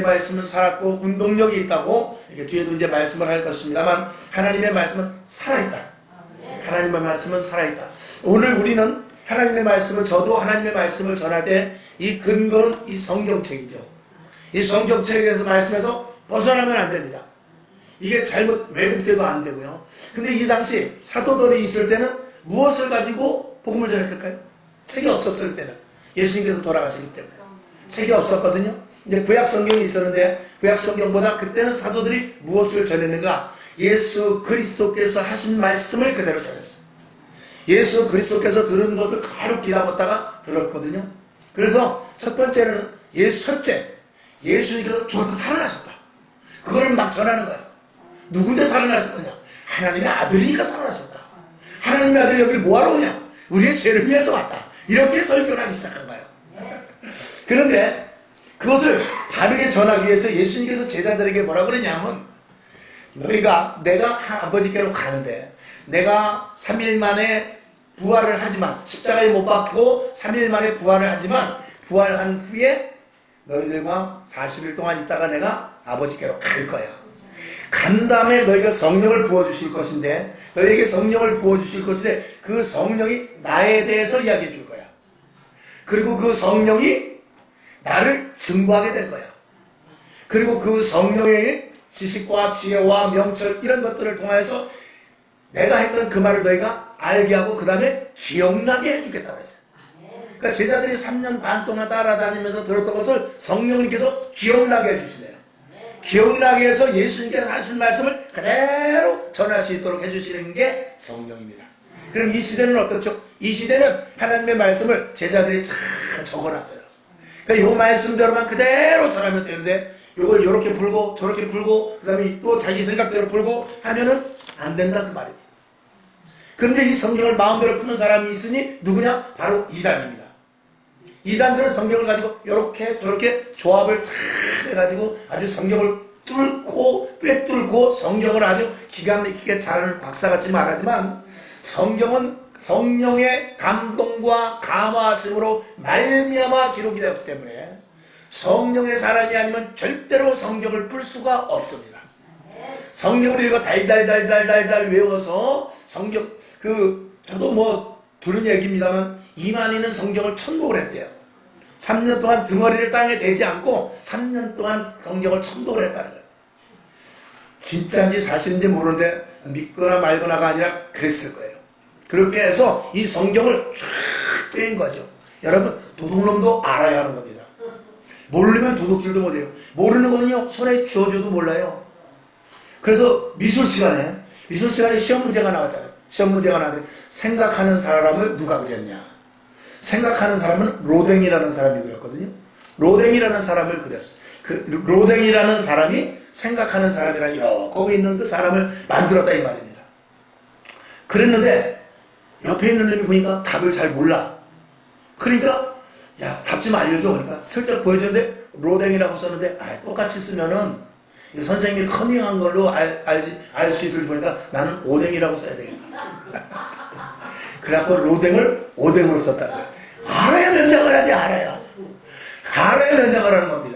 말씀은 살았고 운동력이 있다고 이렇게 뒤에도 이제 말씀을 할 것입니다만 하나님의 말씀은 살아있다. 하나님의 말씀은 살아있다. 오늘 우리는 하나님의 말씀을 저도 하나님의 말씀을 전할 때 이 근거는 이 성경책이죠. 이 성경책에서 말씀에서 벗어나면 안 됩니다. 이게 잘못 왜곡돼도 안 되고요. 근데 이 당시 사도들이 있을 때는 무엇을 가지고 복음을 전했을까요? 책이 없었을 때는 예수님께서 돌아가시기 때문에 책이 없었거든요. 이제 구약 성경이 있었는데 구약 성경보다 그때는 사도들이 무엇을 전했는가? 예수 그리스도께서 하신 말씀을 그대로 전했어요. 예수 그리스도께서 들은 것을 가로 기다렸다가 들었거든요. 그래서 첫 번째는 첫째 예수님께서 죽어서 살아나셨다. 그거를 막 전하는 거예요. 누군데 살아나셨느냐? 하나님의 아들이니까 살아나셨다. 하나님의 아들이 여기 뭐하러 오냐? 우리의 죄를 위해서 왔다. 이렇게 설교를 하기 시작한 거예요. 그런데 그것을 바르게 전하기 위해서 예수님께서 제자들에게 뭐라 그러냐면 너희가 내가 아버지께로 가는데 내가 3일 만에 부활을 하지만 십자가에 못 박히고 3일 만에 부활을 하지만 부활한 후에 너희들과 40일 동안 있다가 내가 아버지께로 갈 거야. 간 다음에 너희가 성령을 부어주실 것인데 너희에게 성령을 부어주실 것인데 그 성령이 나에 대해서 이야기해 줄 거야. 그리고 그 성령이 나를 증거하게 될 거야. 그리고 그 성령의 지식과 지혜와 명철 이런 것들을 통해서 내가 했던 그 말을 너희가 알게 하고 그 다음에 기억나게 해주겠다고 했어요. 그러니까 제자들이 3년 반 동안 따라다니면서 들었던 것을 성령님께서 기억나게 해주시네요. 기억나게 해서 예수님께서 하신 말씀을 그대로 전할 수 있도록 해주시는 게 성령입니다. 그럼 이 시대는 어떻죠? 이 시대는 하나님의 말씀을 제자들이 잘 적어놨어요. 그러니까 이 말씀대로만 그대로 전하면 되는데 이걸 이렇게 풀고 저렇게 풀고 그 다음에 또 자기 생각대로 풀고 하면은 안 된다 그 말입니다. 그런데 이 성경을 마음대로 푸는 사람이 있으니 누구냐? 바로 이단입니다. 이단들은 성경을 가지고 이렇게 저렇게 조합을 잘 해가지고 아주 성경을 뚫고 꿰뚫고 성경을 아주 기가 막히게 잘하는 박사같이 말하지만 성경은 성령의 감동과 감화하심으로 말미암아 기록이 되었기 때문에 성령의 사람이 아니면 절대로 성경을 풀 수가 없습니다. 성경을 읽어 달달달달달달 외워서 성경 저도 뭐 들은 얘기입니다만 이만희는 성경을 천독을 했대요. 3년 동안 등어리를 땅에 대지 않고 3년 동안 성경을 천독을 했다는 거예요. 진짜인지 사실인지 모르는데 믿거나 말거나가 아니라 그랬을 거예요. 그렇게 해서 이 성경을 쫙 뺀 거죠. 여러분 도둑놈도 알아야 하는 겁니다. 모르면 도둑질도 못해요. 모르는 거는요 손에 쥐어줘도 몰라요. 그래서 미술 시간에 시험 문제가 나왔잖아요. 시험 문제가 나왔는데 생각하는 사람을 누가 그렸냐? 생각하는 사람은 로댕이라는 사람이 그렸거든요. 로댕이라는 사람을 그렸어요. 그 로댕이라는 사람이 생각하는 사람이라 거기 있는 그 사람을 만들었다 이 말입니다. 그랬는데 옆에 있는 놈이 보니까 답을 잘 몰라. 그러니까 야, 답 좀 알려줘. 그러니까 슬쩍 보여줬는데 로댕이라고 썼는데 똑같이 쓰면은 선생님이 커밍한 걸로 알 수 있을 보니까 나는 오뎅이라고 써야 되겠다. 그래갖고 로댕을 오뎅으로 썼다는 거예요. 알아야 면장을 하지. 알아야 면장을 하는 겁니다.